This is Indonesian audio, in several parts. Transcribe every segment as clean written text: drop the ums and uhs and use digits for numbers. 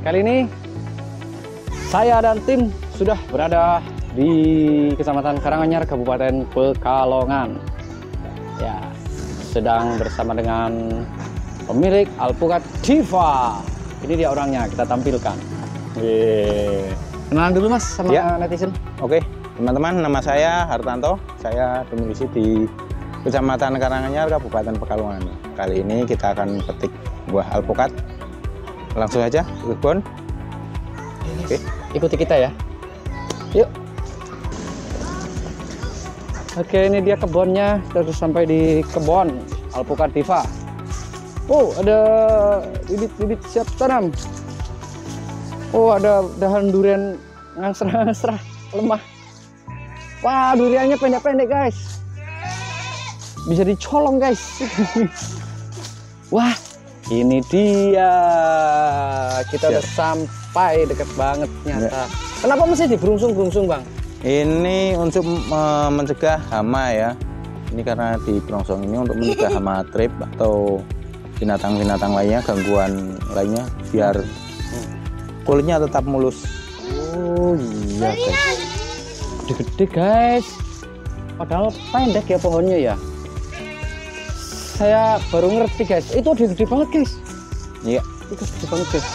Kali ini saya dan tim sudah berada di Kecamatan Karanganyar, Kabupaten Pekalongan. Ya, sedang bersama dengan pemilik Alpukat Diva. Ini dia orangnya, kita tampilkan. Kenalan dulu Mas sama ya. Netizen. Oke, teman-teman, nama saya Hartanto. Saya domisili di Kecamatan Karanganyar, Kabupaten Pekalongan. Kali ini kita akan petik buah alpukat. Langsung aja ke kebun. Oke, ikuti kita ya. Yuk. Oke, ini dia kebunnya. Sudah sampai di kebun Alpukat Diva. Oh, ada bibit-bibit siap tanam. Oh, ada dahan durian ngangsrah-ngangsrah, lemah. Wah, duriannya pendek-pendek, guys. Bisa dicolong, guys. Wah, ini dia. Kita udah sampai dekat banget nyata. Ya. Kenapa mesti diberungsung-berungsung, Bang? Ini untuk mencegah hama ya. Ini karena di berongsong ini untuk mencegah hama trip atau binatang-binatang lainnya, gangguan lainnya, biar kulitnya tetap mulus. Oh iya, guys. Gede-gede, guys. Padahal pendek ya pohonnya ya. Saya baru ngerti, guys. Itu gede banget, guys. Iya. Itu gede banget, guys.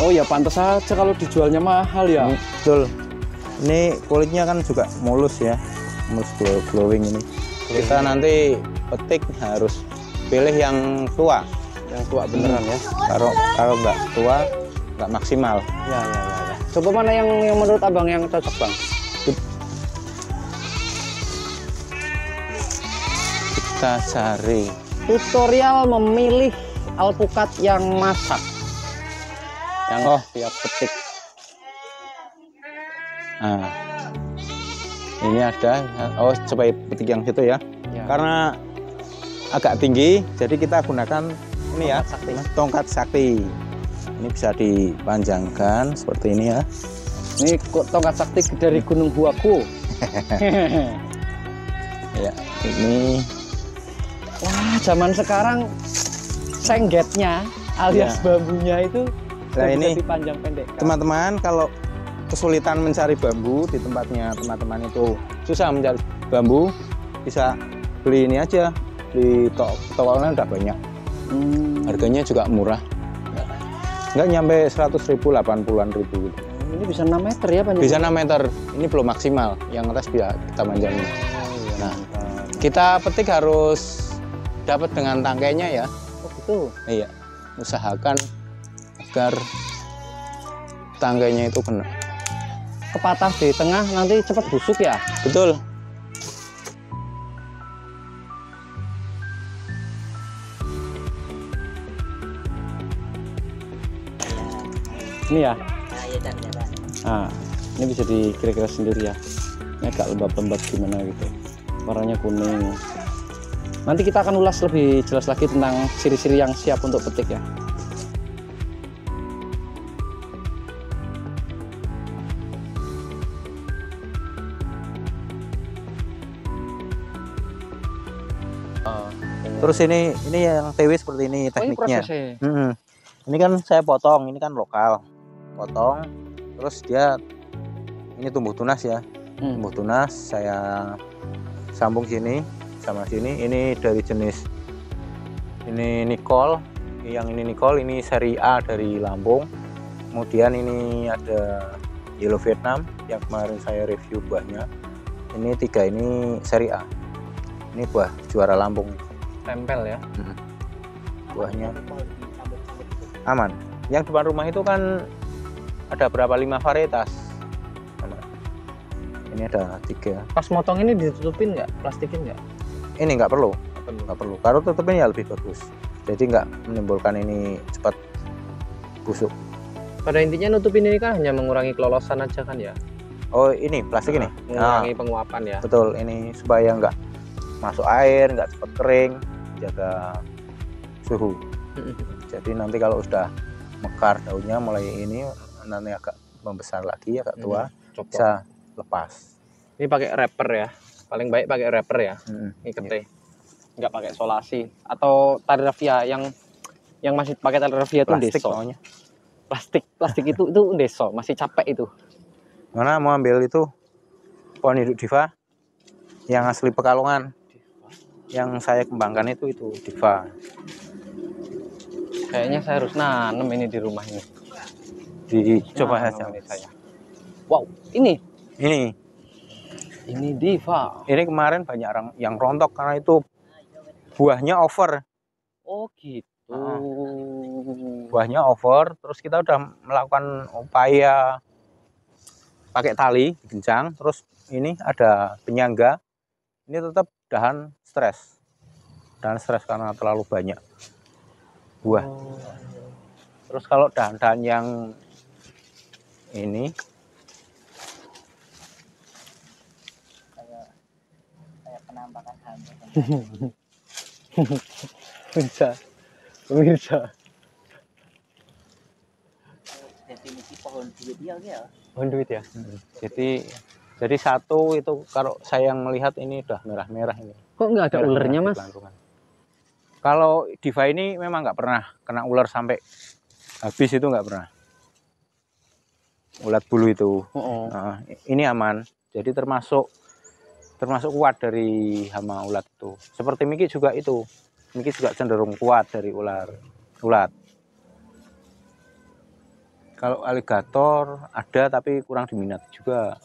Oh ya, pantas saja kalau dijualnya mahal ya. Betul. Ini kulitnya kan juga mulus ya, mulus glowing ini. Kita nanti petik harus pilih yang tua. Yang tua beneran ya. Kalau nggak tua, nggak maksimal. Ya. Coba mana yang menurut abang yang cocok, Bang? Kita cari tutorial memilih alpukat yang masak, yang siap petik. Nah, ini ada. Oh, coba petik yang situ ya. Karena agak tinggi, jadi kita gunakan ini ya, tongkat sakti. Ini bisa dipanjangkan seperti ini ya. Ini tongkat sakti dari Gunung Huaku. Ya, ini. Wah, zaman sekarang senggetnya alias bambunya itu ini dipanjang pendek. Teman-teman, kalau kesulitan mencari bambu di tempatnya teman-teman itu susah mencari bambu, bisa beli ini aja di toko online, udah banyak. Harganya juga murah, nggak nyampe 100.000, 80-an ribu gitu. Ini bisa 6 meter ya panjangnya? Bisa 6 meter, ini belum maksimal, yang atas bisa kita panjangin. Nah, kita petik harus dapat dengan tangkainya ya. Oh gitu? Iya, usahakan agar tangkainya itu kena. Kepatah di tengah nanti cepat busuk ya? Betul. Ini ya? Nah, ini bisa dikira-kira sendiri ya. Ini agak lembab-lembab gimana gitu. Warnanya kuning. Nanti kita akan ulas lebih jelas lagi tentang ciri-ciri yang siap untuk petik ya. Terus ini yang TW seperti ini tekniknya. Ini kan saya potong, ini kan lokal. Potong, terus dia ini tumbuh tunas ya. Tumbuh tunas saya sambung sini sama sini. Ini dari jenis ini Nicole, yang ini Nicole, ini seri A dari Lampung. Kemudian ini ada Yellow Vietnam yang kemarin saya review buahnya. Ini 3, ini seri A. Ini buah juara Lampung. Tempel ya. Buahnya aman. Yang depan rumah itu kan ada berapa, 5 varietas. Ini ada 3. Pas motong ini ditutupin nggak? Plastikin nggak? Ini nggak perlu. Kalau tutupin ya lebih bagus. Jadi nggak menimbulkan ini cepat busuk. Pada intinya nutupin ini kan hanya mengurangi kelolosan aja kan ya? Oh, ini plastik ini? Mengurangi penguapan ya? Betul, ini supaya nggak masuk air, nggak cepat kering, jaga suhu. Jadi nanti kalau sudah mekar daunnya mulai ini, nanti agak membesar lagi, agak tua, bisa lepas. Ini pakai wrapper ya, paling baik pakai wrapper ya, ngiketnya, nggak pakai solasi atau tali rafia yang yang masih pakai tali rafia itu plastik deso. maunya. Plastik itu deso, masih capek itu. Mana mau ambil itu pohon hidup diva yang asli Pekalongan, yang saya kembangkan itu diva. Kayaknya saya harus nanam ini di rumah ini. Dicoba saja. Ini saya. Wow, ini diva. Ini kemarin banyak orang yang rontok karena itu buahnya over. Oh gitu. Buahnya over, terus kita udah melakukan upaya pakai tali digencang, terus ini ada penyangga, ini tetap dahan stres karena terlalu banyak buah. Terus kalau dahan-dahan yang ini kayak penampakan hantu. Pemirsa. Definisi pohon duit ya. Pohon duit ya. Jadi satu itu kalau saya melihat ini udah merah-merah ini. Kok nggak ada ulernya, Mas? Kalau diva ini memang nggak pernah kena ular sampai habis, itu nggak pernah. Ulat bulu itu. Nah, ini aman. Jadi termasuk kuat dari hama ulat itu. Seperti Miki juga itu. Miki juga cenderung kuat dari ulat. Kalau aligator ada tapi kurang diminati juga.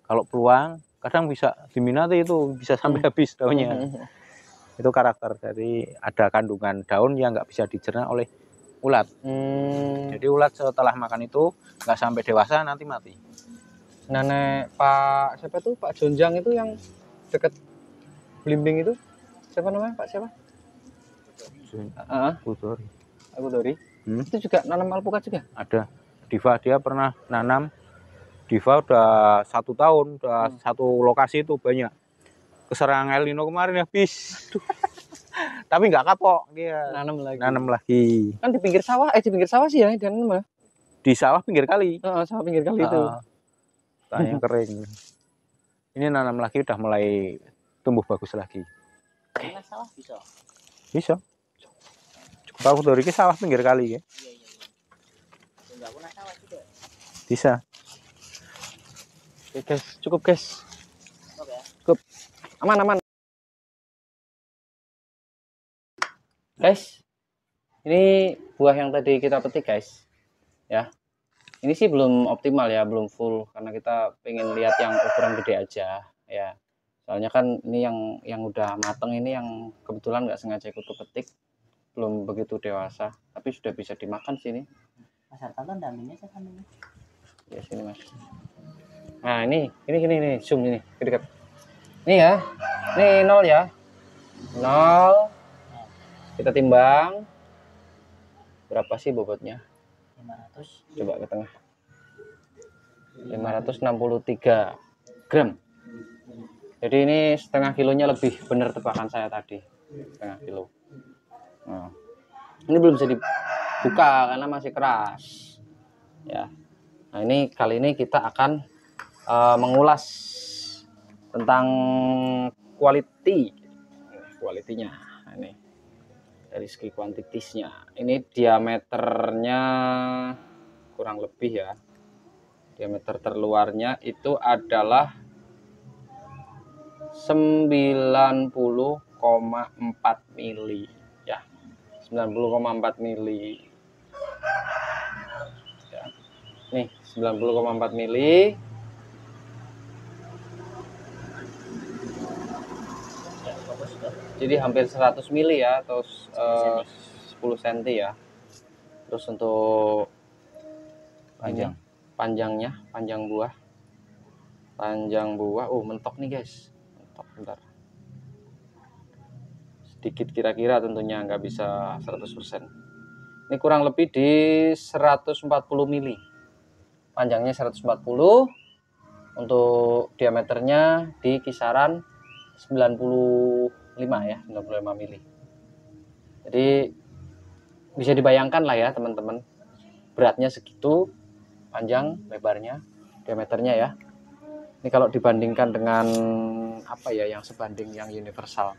Kalau peluang kadang bisa diminati, itu bisa sampai habis daunnya. Itu karakter dari ada kandungan daun yang nggak bisa dicerna oleh ulat. Jadi ulat setelah makan itu nggak sampai dewasa nanti mati. Nenek Pak siapa tuh, Pak Jonjang itu yang deket Blimbing itu, siapa namanya, Pak siapa? Aku Dori. Itu juga nanam alpukat juga? Ada. Diva dia pernah nanam. Diva udah 1 tahun, udah satu lokasi itu banyak. Keserang El Nino kemarin habis. Tapi nggak kapok dia. Nanam lagi. Kan di pinggir sawah sih ya, dan di sawah pinggir kali. Sawah pinggir kali itu. Tanahnya kering. Ini nanam lagi, udah mulai tumbuh bagus lagi. Karena sawah bisa. Cukup aku dari sawah pinggir kali ya. Enggak pernah sawah juga. Bisa. Oke guys, cukup guys. Oke. Cukup. Aman. Guys, ini buah yang tadi kita petik guys. Ya. Ini sih belum optimal ya, belum full karena kita pengen lihat yang ukuran gede aja ya. Soalnya kan ini yang udah mateng, ini yang kebetulan nggak sengaja ikut petik, belum begitu dewasa, tapi sudah bisa dimakan sini. Mas Hartanto dampingnya saya kan ini. Ya sini Mas. Nah ini zoom ini dekat. Ini ya, ini 0 ya, 0. Kita timbang berapa sih bobotnya? 500. Coba ke tengah. 563 gram. Jadi ini setengah kilonya lebih, bener tebakan saya tadi, setengah kilo. Nah, ini belum bisa dibuka karena masih keras ya. Nah ini kali ini kita akan mengulas tentang kualitinya. Nah, ini dari segi kuantitasnya, ini diameternya kurang lebih ya, diameter terluarnya itu adalah 90,4 mili ya, 90,4 mili ya. Nih 90,4 mili. Jadi hampir 100 mili ya, atau 10 cm ya. Terus untuk panjang buah, mentok nih guys, mentok bentar. Sedikit kira-kira, tentunya nggak bisa 100%. Ini kurang lebih di 140 mili. Panjangnya 140, untuk diameternya di kisaran 95 ya, 95 mili. Jadi bisa dibayangkan lah ya teman-teman, beratnya segitu, panjang lebarnya, diameternya ya. Ini kalau dibandingkan dengan apa ya, yang sebanding yang universal.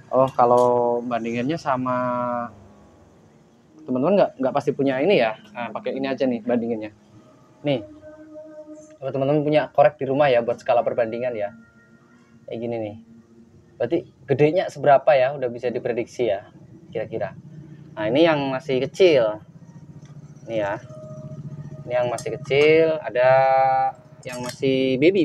Oh, kalau bandingannya sama teman-teman nggak pasti punya ini ya. Nah, pakai ini aja nih bandinginnya. Nih, kalau teman-teman punya korek di rumah ya buat skala perbandingan ya. Kayak gini nih. Berarti gedenya seberapa ya? Udah bisa diprediksi ya, kira-kira. Nah, ini yang masih kecil. Nih ya. Ini yang masih kecil, ada yang masih baby.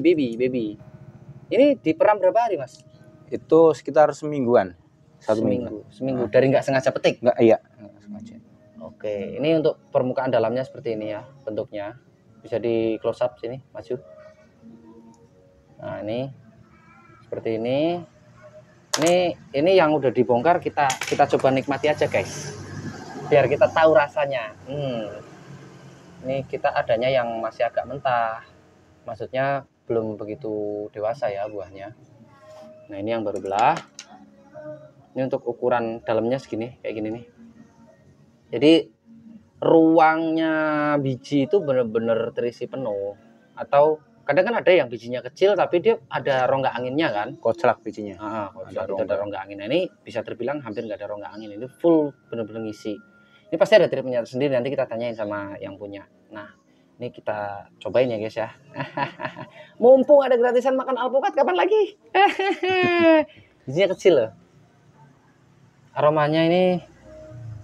Ini diperam berapa hari, Mas? Itu sekitar semingguan. Satu minggu. Seminggu. Dari nggak sengaja petik? Nggak, iya. Nggak sengaja. Oke, ini untuk permukaan dalamnya seperti ini ya bentuknya. Bisa di close up sini, maju. Nah, ini seperti ini. Ini yang udah dibongkar kita coba nikmati aja, guys. Biar kita tahu rasanya. Ini kita adanya yang masih agak mentah. Maksudnya belum begitu dewasa ya buahnya. Nah, ini yang baru belah. Ini untuk ukuran dalamnya segini, kayak gini nih. Jadi ruangnya biji itu benar-benar terisi penuh. Atau kadang kan ada yang bijinya kecil tapi dia ada rongga anginnya kan. Koclak bijinya. Ada rongga angin. Nah, ini bisa terbilang hampir nggak ada rongga angin. Ini full benar-benar ngisi. Ini pasti ada treatmentnya sendiri, nanti kita tanyain sama yang punya. Nah, ini kita cobain ya guys ya. Mumpung ada gratisan makan alpukat, kapan lagi? Bijinya kecil loh. Aromanya ini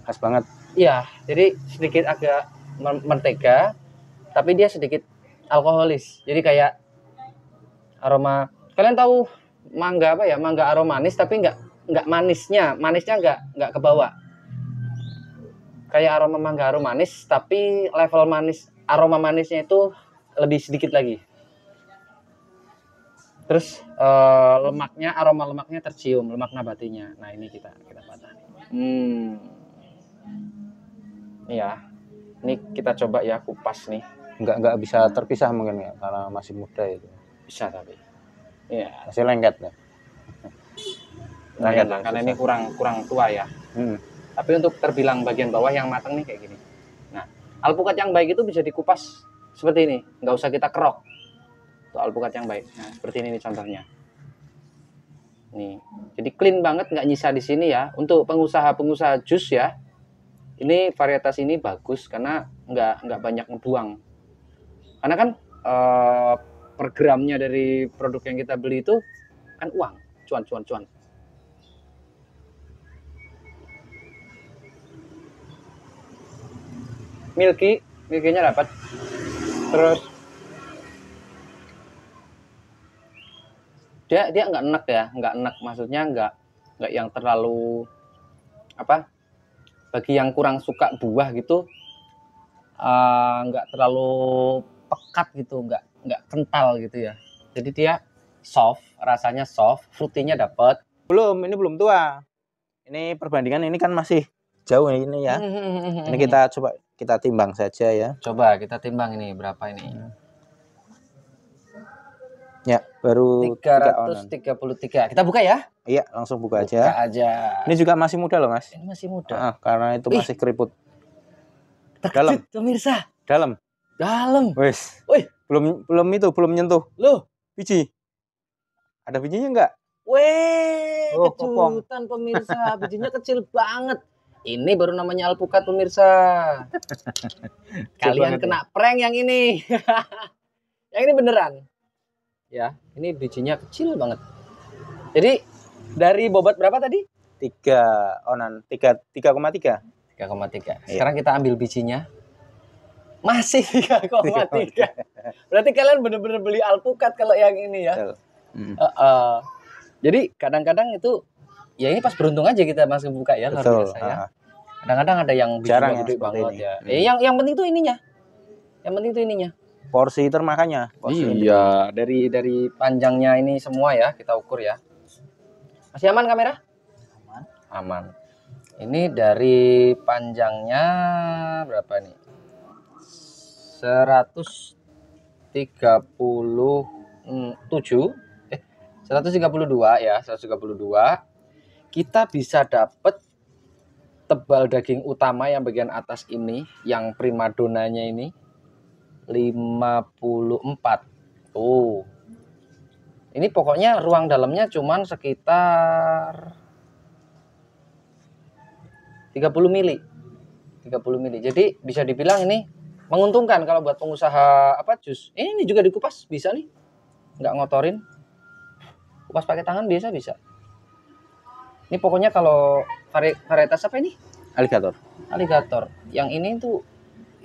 Khas banget. iya, jadi sedikit agak mentega, tapi dia sedikit alkoholis. Jadi kayak aroma, kalian tahu mangga apa ya? Mangga aromanis tapi nggak manisnya nggak ke bawah. Kayak aroma mangga aromanis, tapi level manis, aroma manisnya itu lebih sedikit lagi. Terus aroma lemaknya tercium, lemak nabatinya. Nah, ini kita patah. Iya, ini kita coba ya kupas nih. Nggak bisa terpisah mungkin ya, karena masih muda itu. Bisa tapi. Iya. Masih lengket ya. Lengket lah, karena ini kurang tua ya. Tapi untuk terbilang bagian bawah yang matang nih kayak gini. Nah, alpukat yang baik itu bisa dikupas seperti ini, nggak usah kita kerok. Itu alpukat yang baik. Nah, seperti ini nih contohnya. Nih, jadi clean banget, nggak nyisa di sini ya. Untuk pengusaha jus ya, ini varietas ini bagus karena nggak banyak ngebuang. Karena kan per gramnya dari produk yang kita beli itu kan uang, cuan. Milky-nya dapat. Terus dia nggak enak ya, nggak enak, maksudnya nggak yang terlalu apa, bagi yang kurang suka buah gitu, nggak terlalu pekat gitu, nggak kental gitu ya. Jadi dia soft, rasanya soft, fruitynya dapat. Ini belum tua. Ini perbandingan ini kan masih jauh ini ya. Ini kita timbang saja ya. Coba kita timbang ini berapa ini. Ya, baru 333. Kita buka ya? Iya, langsung buka aja. Buka aja. Ini juga masih muda loh, Mas. Ini masih muda. Karena itu masih keriput. Dalam, pemirsa. Dalam. Wes. Wih, belum nyentuh. Loh, biji. Ada bijinya enggak? Weh, kejutan pemirsa. Bijinya kecil banget. Ini baru namanya alpukat pemirsa. Kalian kena prank yang ini. Yang ini beneran. Ya, ini bijinya kecil banget. Jadi dari bobot berapa tadi? 3,3. 3,3. Sekarang kita ambil bijinya. Masih 3,3. Berarti kalian bener-bener beli alpukat kalau yang ini ya. Jadi kadang-kadang itu ya ini pas beruntung aja kita masih buka ya, luar biasa ya. Kadang-kadang ada yang bijinya gede banget ya. Yang penting itu ininya. Porsi termakannya. Iya, dari panjangnya ini semua ya kita ukur ya. Masih aman kamera? Aman. Ini dari panjangnya berapa nih? 132 ya, 132. Kita bisa dapat tebal daging utama yang bagian atas ini, yang primadonanya ini 54. Tuh. Ini pokoknya ruang dalamnya cuman sekitar 30 mili. 30 mili. Jadi bisa dibilang ini menguntungkan kalau buat pengusaha jus. Ini juga dikupas bisa nih. Nggak ngotorin. Kupas pakai tangan biasa bisa. Ini pokoknya kalau varietas apa ini? Aligator. Aligator. Yang ini tuh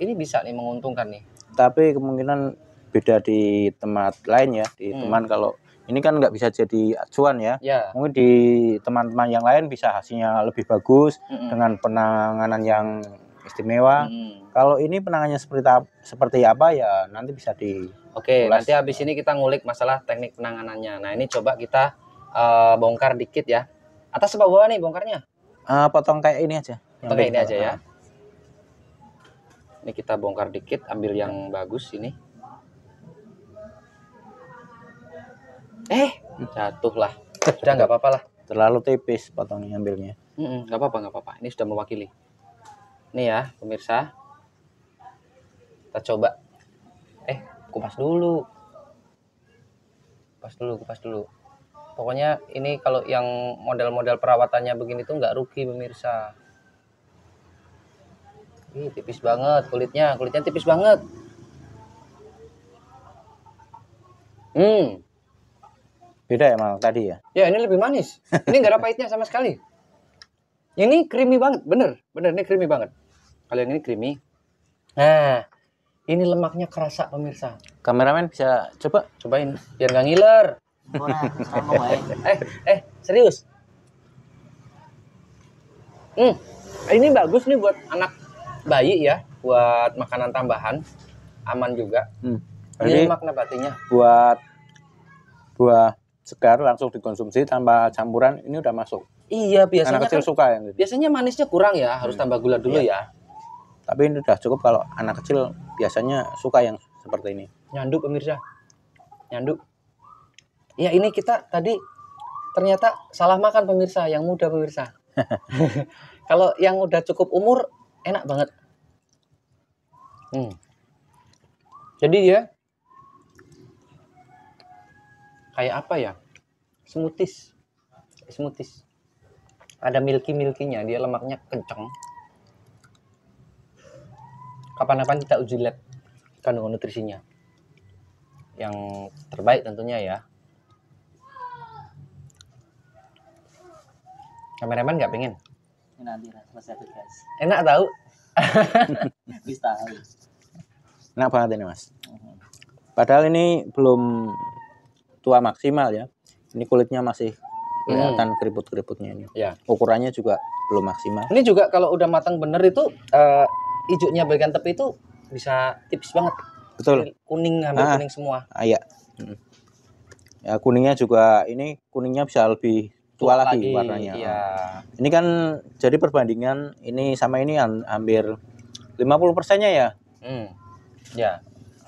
ini bisa nih menguntungkan nih. Tapi kemungkinan beda di tempat lain ya. Di teman kalau ini kan nggak bisa jadi acuan ya. Mungkin di teman-teman yang lain bisa hasilnya lebih bagus dengan penanganan yang istimewa. Kalau ini penanganannya seperti apa ya nanti bisa di. Oke, nanti habis ini kita ngulik masalah teknik penanganannya. Nah ini coba kita bongkar dikit ya. Atas apa bawah nih bongkarnya? Potong kayak ini aja. Potong kayak ini aja ya. Ini kita bongkar dikit, ambil yang bagus ini. Jatuh lah. Sudah nggak apa-apa lah. Terlalu tipis potongnya ambilnya. Nggak apa-apa. Ini sudah mewakili. Nih ya, pemirsa. Kita coba. Kupas dulu. Kupas dulu. Pokoknya ini kalau yang model-model perawatannya begini tuh nggak rugi, pemirsa. Ih, tipis banget kulitnya tipis banget. Beda ya mal tadi ya? Ya ini lebih manis. Ini nggak ada pahitnya sama sekali. Ini creamy banget, bener ini creamy banget. Kalau yang ini creamy. Nah, ini lemaknya kerasa pemirsa. Kameramen bisa cobain biar nggak ngiler. Serius. Ini bagus nih buat anak bayi ya, buat makanan tambahan, aman juga. Ini lemak nabatinya. Buat buah segar langsung dikonsumsi tanpa campuran ini udah masuk. Iya, biasanya anak kecil kan, suka yang gitu. Biasanya manisnya kurang ya, harus tambah gula dulu ya. Tapi ini udah cukup kalau anak kecil biasanya suka yang seperti ini. Nyandu pemirsa, nyandu. Ya ini kita tadi ternyata salah makan pemirsa, yang muda pemirsa. Kalau yang udah cukup umur enak banget. Jadi dia kayak apa ya? Smoothies. Ada milky-milkinya, dia lemaknya kenceng. Kapan-kapan kita uji lab kandungan nutrisinya. Yang terbaik tentunya ya. Kameramen nggak pengen? Nanti selesai tugas. Enak tahu? Bisa. Enak banget ini mas. Padahal ini belum tua maksimal ya. Ini kulitnya masih kelihatan keriput-keriputnya ini. Ya. Ukurannya juga belum maksimal. Ini juga kalau udah matang bener itu hijaunya bagian tepi itu bisa tipis banget. Betul. Kuning, hampir kuning semua. Iya. Ya kuningnya juga ini kuningnya bisa lebih tua lagi warnanya. Iya. Ini kan jadi perbandingan ini sama ini hampir 50%-nya ya. Ya.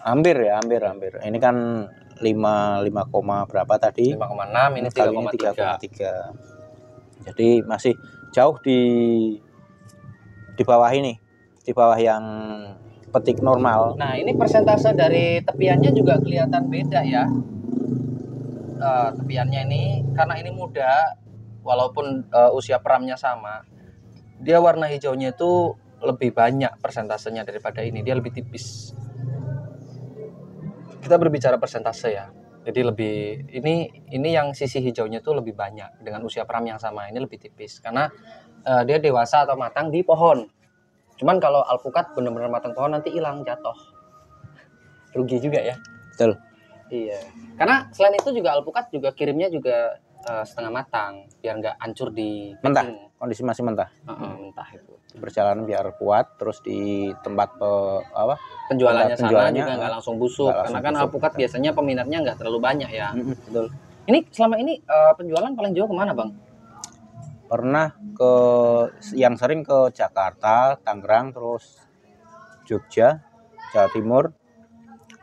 Hampir. Ini kan 5 berapa tadi? 5,6, ini 3,3. Jadi masih jauh di bawah ini. Di bawah yang petik normal. Nah, ini persentase dari tepiannya juga kelihatan beda ya. Tepiannya ini karena ini muda, walaupun usia peramnya sama, dia warna hijaunya itu lebih banyak persentasenya daripada ini. Dia lebih tipis. Kita berbicara persentase ya. Jadi lebih ini yang sisi hijaunya itu lebih banyak dengan usia peram yang sama. Ini lebih tipis karena dia dewasa atau matang di pohon. Cuman kalau alpukat benar-benar matang pohon nanti hilang, jatuh. Rugi juga ya. Betul. Iya. Karena selain itu juga alpukat juga kirimnya juga setengah matang biar nggak hancur di mentah. packing. Kondisi masih mentah. Mentah itu. Perjalanan biar kuat, terus di tempat penjualannya sana juga nggak langsung busuk. Karena kan alpukat biasanya peminatnya nggak terlalu banyak ya. Betul. Ini selama ini penjualan paling jauh kemana bang? Pernah yang sering ke Jakarta, Tangerang, terus Jogja, Jawa Timur.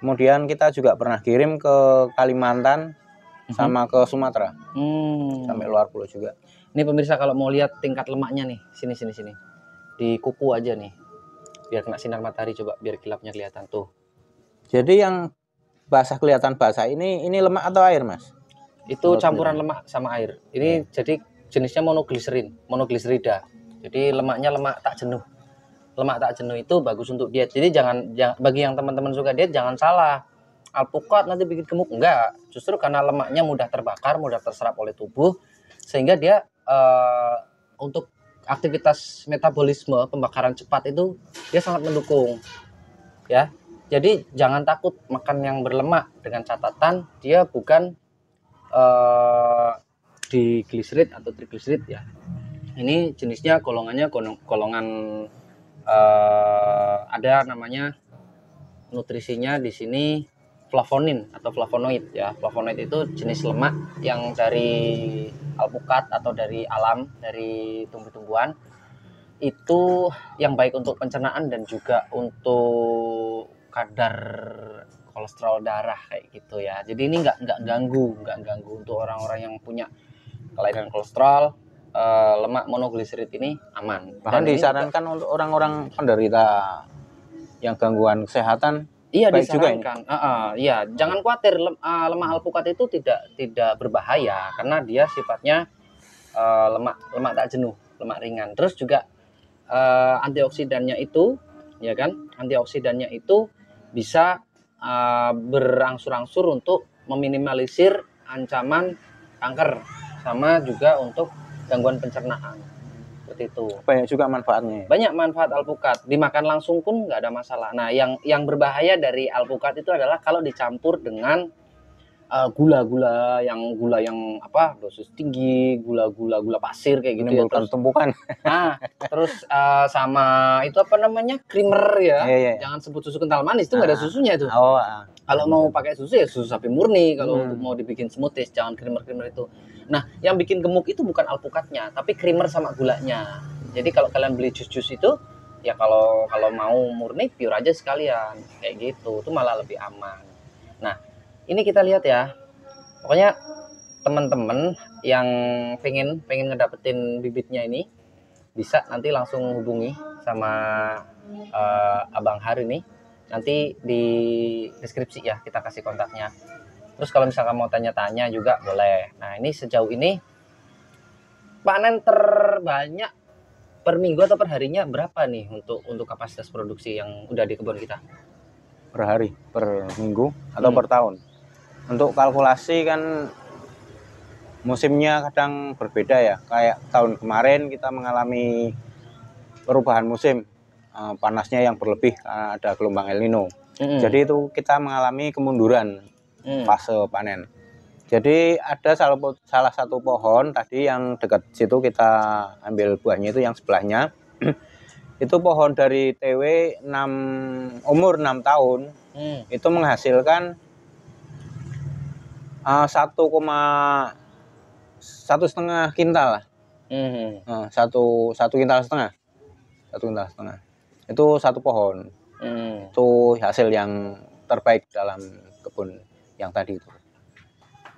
Kemudian kita juga pernah kirim ke Kalimantan sama ke Sumatera, sampai luar pulau juga. Ini pemirsa kalau mau lihat tingkat lemaknya nih, sini, di kuku aja nih, biar kena sinar matahari, coba biar kilapnya kelihatan tuh. Jadi yang basah kelihatan basah ini lemak atau air mas? Itu campuran lemak sama air. Ini jadi jenisnya monogliserida. Jadi lemaknya lemak tak jenuh. lemak tak jenuh itu bagus untuk diet. Jadi bagi yang teman-teman suka diet jangan salah. Alpukat nanti bikin gemuk, enggak. Justru karena lemaknya mudah terbakar, mudah terserap oleh tubuh, sehingga dia untuk aktivitas metabolisme pembakaran cepat itu dia sangat mendukung. Ya, jadi jangan takut makan yang berlemak, dengan catatan dia bukan digliserid atau trigliserid ya. Ini jenisnya golongannya golongan ada namanya nutrisinya di sini flavonin atau flavonoid ya. Flavonoid itu jenis lemak yang dari alpukat atau dari alam, dari tumbuh-tumbuhan. Itu yang baik untuk pencernaan dan juga untuk kadar kolesterol darah kayak gitu ya. Jadi ini nggak ganggu untuk orang-orang yang punya kelainan kolesterol. Lemak monogliserid ini aman. Bahkan disarankan untuk orang-orang penderita yang gangguan kesehatan. Iya, disarankan. Iya, jangan khawatir, lemak alpukat itu tidak berbahaya karena dia sifatnya lemak tak jenuh, lemak ringan. Terus juga antioksidannya itu, ya kan? Antioksidannya itu bisa berangsur-angsur untuk meminimalisir ancaman kanker, sama juga untuk gangguan pencernaan. Seperti itu. Banyak juga manfaatnya. Banyak manfaat alpukat. Dimakan langsung pun nggak ada masalah. Nah, yang berbahaya dari alpukat itu adalah kalau dicampur dengan gula yang apa, dosis tinggi, gula pasir kayak gitu ya. Terus tumpukan. Nah, terus sama itu apa namanya, creamer ya. Iya. Jangan sebut susu kental manis, itu nggak ada susunya itu. Kalau mau pakai susu ya susu sapi murni. Kalau untuk mau dibikin smoothies, jangan creamer itu. Nah, yang bikin gemuk itu bukan alpukatnya, tapi creamer sama gulanya. Jadi kalau kalian beli jus itu, ya kalau mau murni pure aja sekalian, kayak gitu. Itu malah lebih aman. Nah, ini kita lihat ya. Pokoknya teman-teman yang pengen ngedapetin bibitnya ini, bisa nanti langsung hubungi sama Abang Har ini. Nanti di deskripsi ya kita kasih kontaknya. Terus kalau misalkan mau tanya-tanya juga boleh. Nah, ini sejauh ini panen terbanyak per minggu atau per harinya berapa nih untuk kapasitas produksi yang udah di kebun kita? Per hari, per minggu atau per tahun. Untuk kalkulasi kan musimnya kadang berbeda ya. Kayak tahun kemarin kita mengalami perubahan musim, panasnya yang berlebih karena ada gelombang El Nino. Jadi itu kita mengalami kemunduran fase panen. Jadi ada salah satu pohon tadi yang dekat situ kita ambil buahnya, itu yang sebelahnya. Itu pohon dari TW umur 6 tahun. Itu menghasilkan 1,5 kintal lah. Satu kintal setengah. Itu satu pohon. Itu hasil yang terbaik dalam kebun yang tadi itu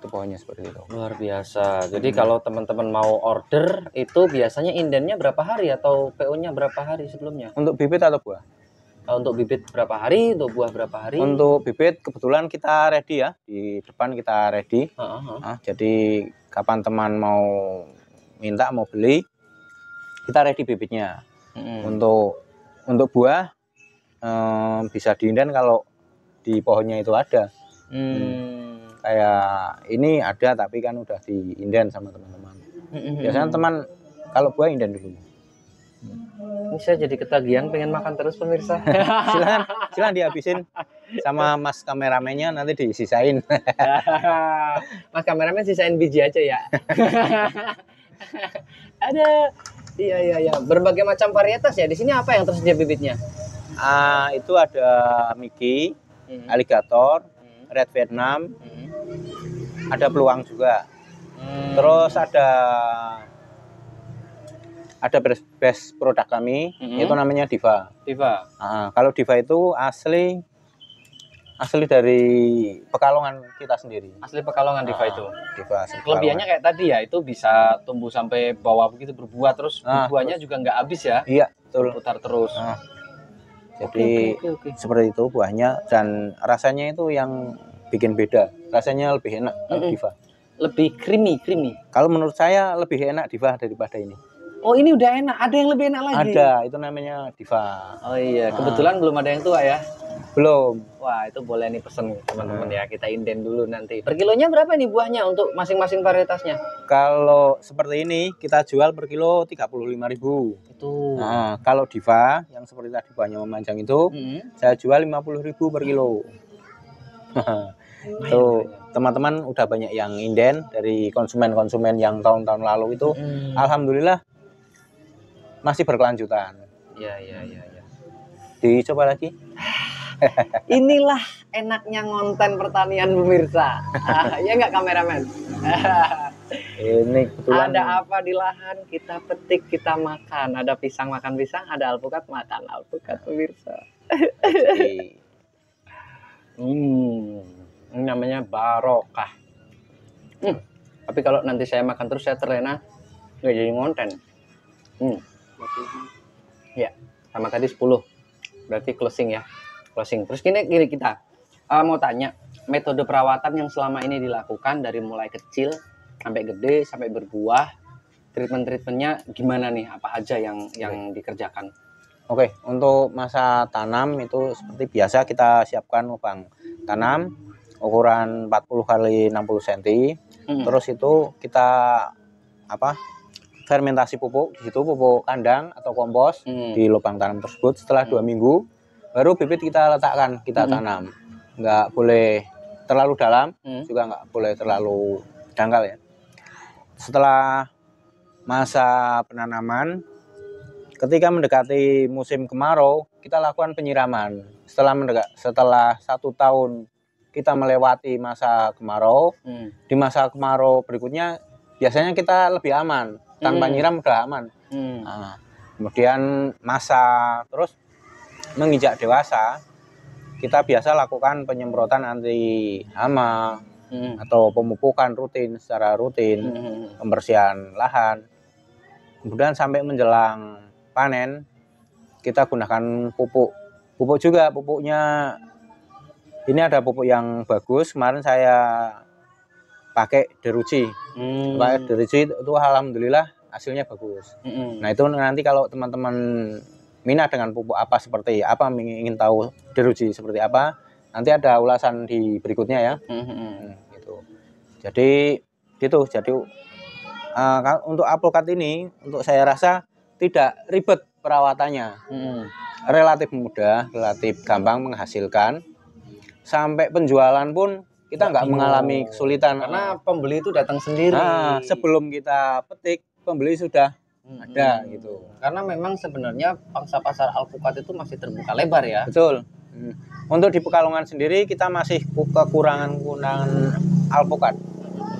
pohonnya seperti itu. Luar biasa. Jadi kalau teman-teman mau order itu biasanya indennya berapa hari atau PO-nya berapa hari sebelumnya? Untuk bibit atau buah? Untuk bibit berapa hari, untuk buah berapa hari? Untuk bibit kebetulan kita ready ya, di depan kita ready. Jadi kapan teman mau minta, mau beli, kita ready bibitnya. Untuk buah bisa diinden kalau di pohonnya itu ada. Kayak ini ada tapi kan udah diinden sama teman-teman. Biasanya teman kalau buah inden dulu. Ini saya jadi ketagihan pengen makan terus pemirsa. Silakan dihabisin sama Mas kameramennya, nanti disisain. Mas kameramen sisain biji aja ya. Ada. Iya. Berbagai macam varietas ya. Di sini apa yang tersedia bibitnya? Itu ada Mickey, Alligator, Red Vietnam, ada peluang juga. Terus ada best produk kami, itu namanya Diva. Kalau Diva itu asli dari Pekalongan kita sendiri. Asli Pekalongan Diva itu. Diva. Kelebihannya kayak tadi ya, itu bisa tumbuh sampai bawah begitu, berbuah terus buahnya juga nggak habis ya. Iya, betul. Putar terus. Jadi seperti itu buahnya, dan rasanya itu yang bikin beda. Rasanya lebih enak Diva. Lebih creamy. Kalau menurut saya lebih enak Diva daripada ini. Oh, ini udah enak. Ada yang lebih enak lagi? Ada, itu namanya Diva. Oh iya, kebetulan belum ada yang tua ya? Belum. Wah, itu boleh nih pesen teman-teman ya. Kita inden dulu nanti. Per kilonya berapa nih buahnya untuk masing-masing varietasnya? Kalau seperti ini kita jual per kilo 35.000. Itu. Nah, kalau Diva yang seperti tadi buahnya memanjang itu, saya jual 50.000 per kilo. Tuh, teman-teman udah banyak yang inden dari konsumen-konsumen yang tahun-tahun lalu itu. Alhamdulillah masih berkelanjutan. Iya. Dicoba lagi. Inilah enaknya ngonten pertanian pemirsa. Ya nggak kameramen? Ini kebetulan ada apa di lahan, kita petik, kita makan. Ada pisang makan pisang, ada alpukat makan alpukat pemirsa. Ini namanya barokah. Tapi kalau nanti saya makan terus saya terlena, nggak jadi ngonten. Ya, sama tadi 10. Berarti closing ya. Closing. Terus gini kita mau tanya, metode perawatan yang selama ini dilakukan dari mulai kecil sampai gede sampai berbuah, treatmentnya gimana nih? Apa aja yang dikerjakan? Oke, untuk masa tanam itu seperti biasa kita siapkan lubang tanam ukuran 40 kali 60 cm. Terus itu kita fermentasi pupuk di situ, pupuk kandang atau kompos di lubang tanam tersebut. Setelah 2 minggu baru bibit kita letakkan, kita tanam. Nggak boleh terlalu dalam, juga nggak boleh terlalu dangkal ya. Setelah masa penanaman, ketika mendekati musim kemarau, kita lakukan penyiraman. Setelah 1 tahun kita melewati masa kemarau, di masa kemarau berikutnya biasanya kita lebih aman, tanpa nyiram udah aman. Nah, kemudian masa terus menginjak dewasa, kita biasa lakukan penyemprotan anti hama atau pemupukan secara rutin, pembersihan lahan. Kemudian sampai menjelang panen, kita gunakan pupuk juga. Pupuknya ini ada pupuk yang bagus, kemarin saya pakai Deruci. Pakai Deruci itu alhamdulillah hasilnya bagus. Nah, itu nanti kalau teman-teman minat dengan pupuk apa, seperti apa, ingin tahu Deruci seperti apa, nanti ada ulasan di berikutnya ya. Gitu. Jadi untuk alpukat ini, untuk saya rasa tidak ribet perawatannya, relatif mudah, relatif gampang menghasilkan. Sampai penjualan pun kita nggak mengalami kesulitan karena pembeli itu datang sendiri. Nah, sebelum kita petik, pembeli sudah ada gitu. Karena memang sebenarnya pangsa pasar alpukat itu masih terbuka lebar ya. Betul. Untuk di Pekalongan sendiri kita masih kekurangan alpukat.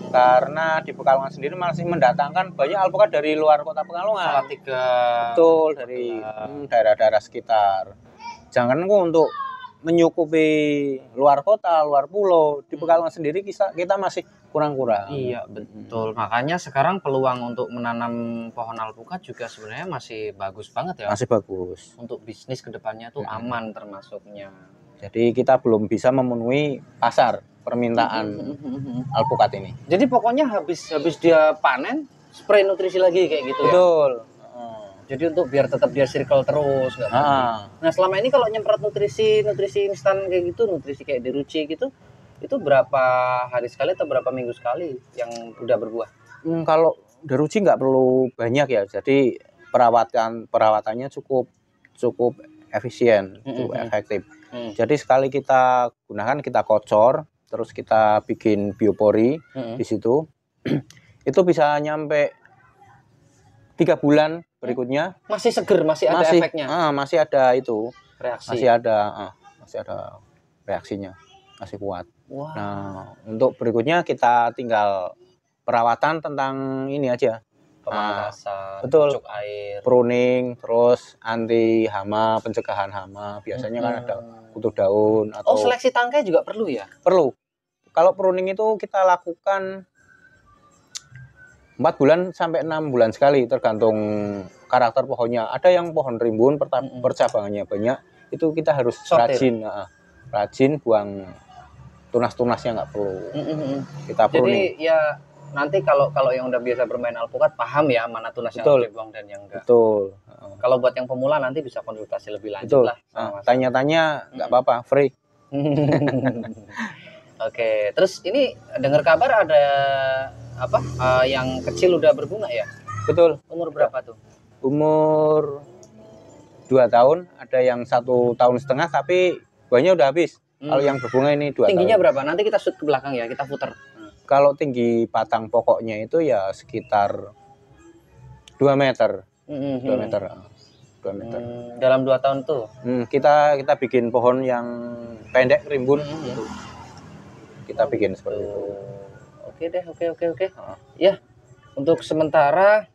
Karena di Pekalongan sendiri masih mendatangkan banyak alpukat dari luar kota Pekalongan. Salatiga. Betul, dari daerah-daerah sekitar. Jangan untuk menyukupi luar kota, luar pulau, di Pekalongan sendiri kita masih kurang-kurang. Iya, betul. Makanya sekarang peluang untuk menanam pohon alpukat juga sebenarnya masih bagus banget ya. Masih bagus. Untuk bisnis kedepannya tuh aman termasuknya. Jadi kita belum bisa memenuhi pasar permintaan alpukat ini. Jadi pokoknya habis dia panen, spray nutrisi lagi kayak gitu. Betul. Ya. Jadi untuk biar tetap dia circle terus nggak Nah, selama ini kalau nyemprot nutrisi instan kayak gitu, nutrisi kayak Deruci gitu, itu berapa hari sekali atau berapa minggu sekali yang udah berbuah? Kalau Deruci nggak perlu banyak ya. Jadi perawatannya cukup efisien, cukup efektif. Jadi sekali kita gunakan, kita kocor, terus kita bikin biopori di situ, itu bisa nyampe 3 bulan berikutnya. Masih seger, masih ada efeknya. Masih ada itu reaksi. Masih ada reaksinya, masih kuat. Wow. Nah, untuk berikutnya kita tinggal perawatan tentang ini aja. Pemangkasan, betul, pucuk air, pruning, terus anti hama, pencegahan hama. Biasanya kan ada kutu daun atau seleksi tangkai juga perlu ya? Perlu. Kalau pruning itu kita lakukan 4 bulan sampai 6 bulan sekali, tergantung karakter pohonnya. Ada yang pohon rimbun, percabangannya banyak, itu kita harus rajin buang tunas-tunasnya, nggak perlu. Kita pruning. Jadi ya nanti kalau yang udah biasa bermain alpukat paham ya mana tunas yang harus dibuang dan yang enggak. Betul. Kalau buat yang pemula nanti bisa konsultasi lebih lanjut lah. Tanya-tanya nggak apa-apa, free. Oke, terus ini dengar kabar ada apa yang kecil udah berbunga ya? Betul. Umur berapa tuh? Umur 2 tahun, ada yang 1 tahun setengah tapi buahnya udah habis. Kalau yang berbunga ini 2 tahun. Tingginya berapa? Nanti kita shoot ke belakang ya, kita putar. Kalau tinggi batang pokoknya itu ya sekitar 2 meter. 2 meter. 2 meter. Dalam 2 tahun tuh? Kita bikin pohon yang pendek, rimbun. Kita bikin seperti itu. Oke deh, oke. Ya, untuk sementara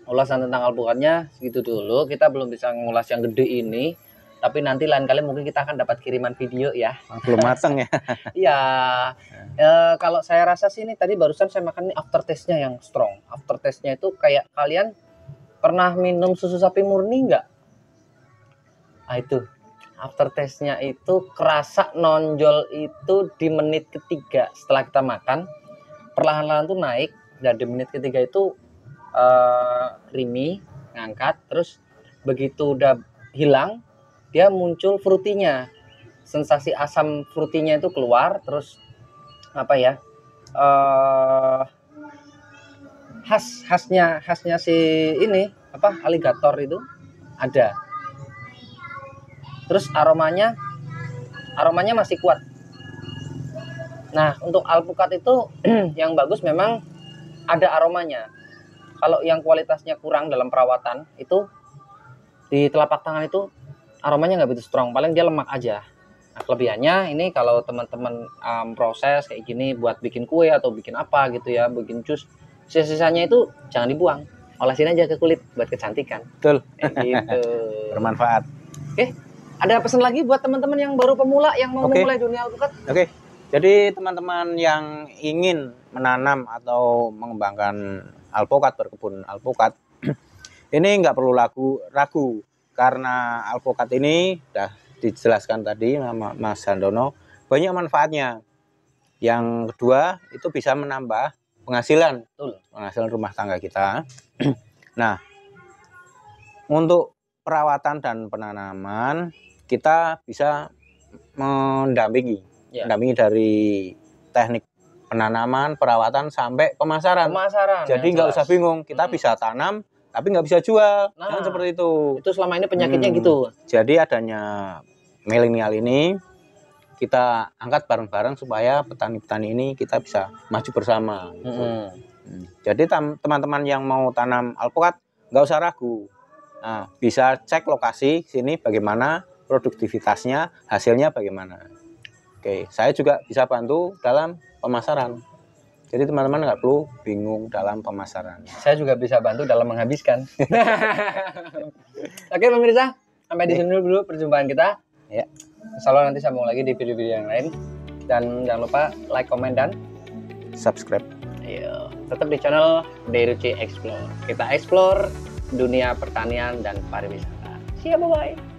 ulasan tentang alpukatnya segitu dulu. Kita belum bisa ngulas yang gede ini. Tapi nanti lain kali mungkin kita akan dapat kiriman video ya. Belum matang ya? Iya. Kalau saya rasa sih ini tadi barusan saya makan ini aftertaste-nya yang strong. Aftertaste-nya itu kayak kalian pernah minum susu sapi murni nggak? Nah itu. Aftertaste-nya itu kerasa nonjol itu di menit ketiga setelah kita makan. Perlahan-lahan tuh naik. Dan di menit ketiga itu creamy, ngangkat. Terus begitu udah hilang, dia muncul fruitynya, sensasi asam fruitynya itu keluar, terus apa ya, khasnya si ini apa aligator itu ada, terus aromanya masih kuat. Nah untuk alpukat itu yang bagus memang ada aromanya. Kalau yang kualitasnya kurang dalam perawatan itu di telapak tangan itu aromanya nggak begitu strong, paling dia lemak aja. Nah, kelebihannya ini kalau teman-teman proses kayak gini buat bikin kue atau bikin apa gitu ya, bikin jus, sisa-sisanya itu jangan dibuang, olesin aja ke kulit buat kecantikan. Betul. Gitu. Bermanfaat. Oke, ada pesan lagi buat teman-teman yang baru pemula yang mau memulai dunia alpukat? Oke. Jadi teman-teman yang ingin menanam atau mengembangkan alpukat, berkebun alpukat, ini nggak perlu ragu. Karena alpukat ini sudah dijelaskan tadi sama Mas Handono, banyak manfaatnya. Yang kedua, itu bisa menambah penghasilan. Penghasilan rumah tangga kita. Nah, untuk perawatan dan penanaman, kita bisa mendampingi dari teknik penanaman, perawatan, sampai pemasaran. Jadi nggak usah bingung, kita bisa tanam, tapi nggak bisa jual. Jangan seperti itu. Itu selama ini penyakitnya gitu. Jadi adanya milenial ini kita angkat bareng-bareng supaya petani-petani ini kita bisa maju bersama. Jadi teman-teman yang mau tanam alpukat nggak usah ragu. Nah, bisa cek lokasi sini bagaimana produktivitasnya, hasilnya bagaimana. Oke, saya juga bisa bantu dalam pemasaran. Jadi teman-teman nggak perlu bingung dalam pemasaran. Saya juga bisa bantu dalam menghabiskan. Oke pemirsa, sampai di sini dulu perjumpaan kita. Ya. Insya Allah nanti sambung lagi di video-video yang lain. Dan jangan lupa like, comment, dan subscribe. Ayo, tetap di channel Deruci Explore. Kita explore dunia pertanian dan pariwisata. See ya, bye-bye.